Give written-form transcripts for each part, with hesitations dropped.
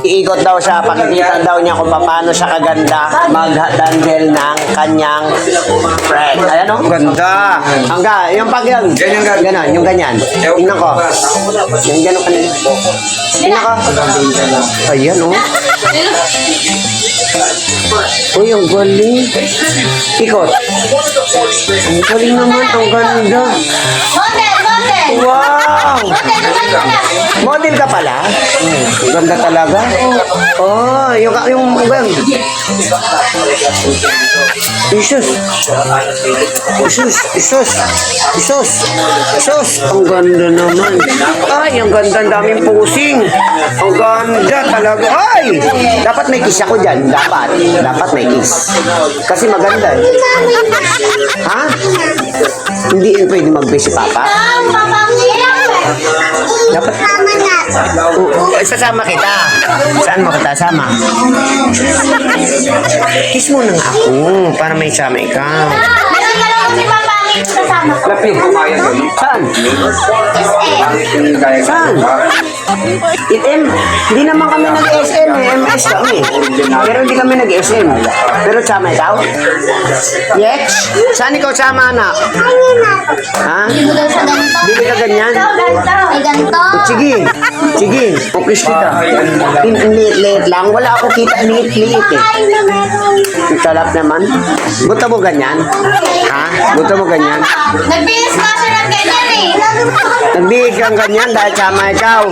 iikot daw siya, pakikita daw niya kung paano siya kaganda mag-handle ng kanyang friend. Ayan o, ganda. Hangga, yung pag yun. Ganon, yung ganyan. Tingnan ko. Yung ganon kanina. Tingnan ko. Ayan o. Uy, ang galing. Ikot. Ang galing naman, ang ganda. Wow! Model ka pala? Ganda talaga. Oh, yung Isus. Ang ganda naman. Ay, ang ganda, ang daming pusing. Ang ganda talaga. Ay! Dapat may kiss ako dyan. Dapat may kiss. Kasi maganda eh. Ha? Hindi pwede mag-kiss si Papa? Dapat sasama kita. Saan mo kita sama? Kiss mo na nga ako para may sama ikaw. Saan? Saan? SM? Hindi naman kami nag-SM eh. MS kami. Pero hindi kami nag-SM. Pero sama ikaw? Yes? Saan ikaw sama, anak? Ha? Bili ka ganyan? May ganito. Sige. Pukis kita. Liit lang. Wala ako kita liit eh. Ang sarap naman. Gusto mo ganyan? Ha? Gusto mo ganyan? Nagbilis ka siya ng ganyan eh. Nagbiig kang ganyan dahil sama ikaw.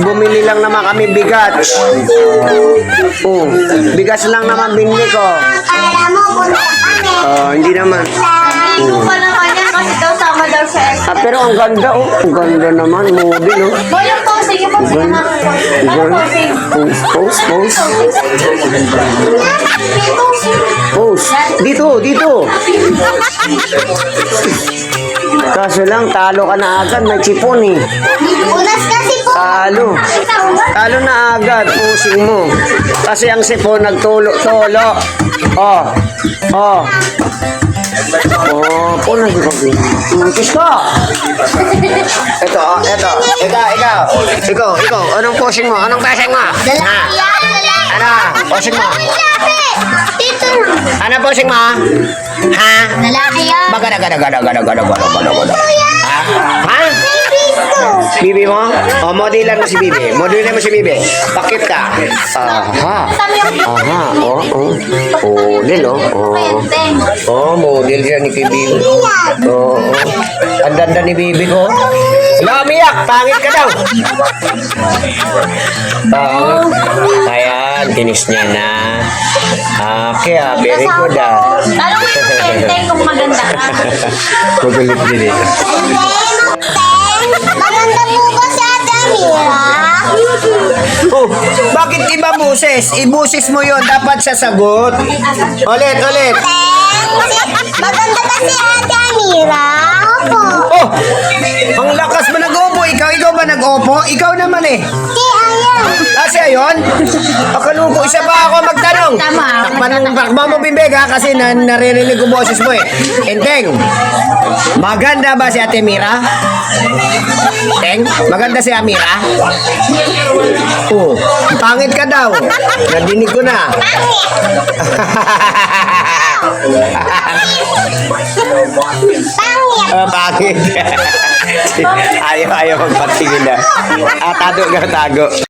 Bumili lang naman kami bigas. Oh, bigas lang naman binili ko. Kala mo, punta kami. Hindi naman. Hindi ko pa na kanya kasi daw sama daw siya. Pero ang ganda oh. Ang ganda naman. Model oh. Boy, yung posing, yung posing natin. Ano posing? Pose. Pose. Dito. Kaso lang, talo ka na agad. May chipon eh. Unas kasi po. Talo na agad. Pusing mo. Kasi ang sipon nagtulo-tulo. Oh. Puno di ko. Kiss ko. Ikaw. Anong posing mo? Anong posing mo? Ha? Ano? Posing mo? Dito. Ano posing mo? Ha? Lalaki yan. Magada. Ha? Bibi mo? Modelan mo si Bibi. Bakit ka? Model model siya ni Bibi. Ang ganda ni Bibi ko. Wala umiyak. Pangit ka daw. Ayan, tinis niya na. Okay very good Lalo mo yung tenteng kung maganda ka. Magalit din eh. Maganda po ba si Ate Mira? Oh, bakit iba buses? Ibuses mo yon, dapat sasagot. Ulit. Maganda ba si Ate Mira? Opo. Oh, ang lakas mo nag-opo. Ikaw ba nag-opo? Ikaw naman eh. Si Ayan. Kasi ayon, akaluko, isa pa ako magtanong. Takpan mo bibig ha, kasi naririnig ko boses mo eh. Enteng, maganda ba si Ate Mira? Teng, maganda si Amira? Oh, pangit ka daw. Nadinig ko na. Pangit. Ayaw magpatingin na. Tago.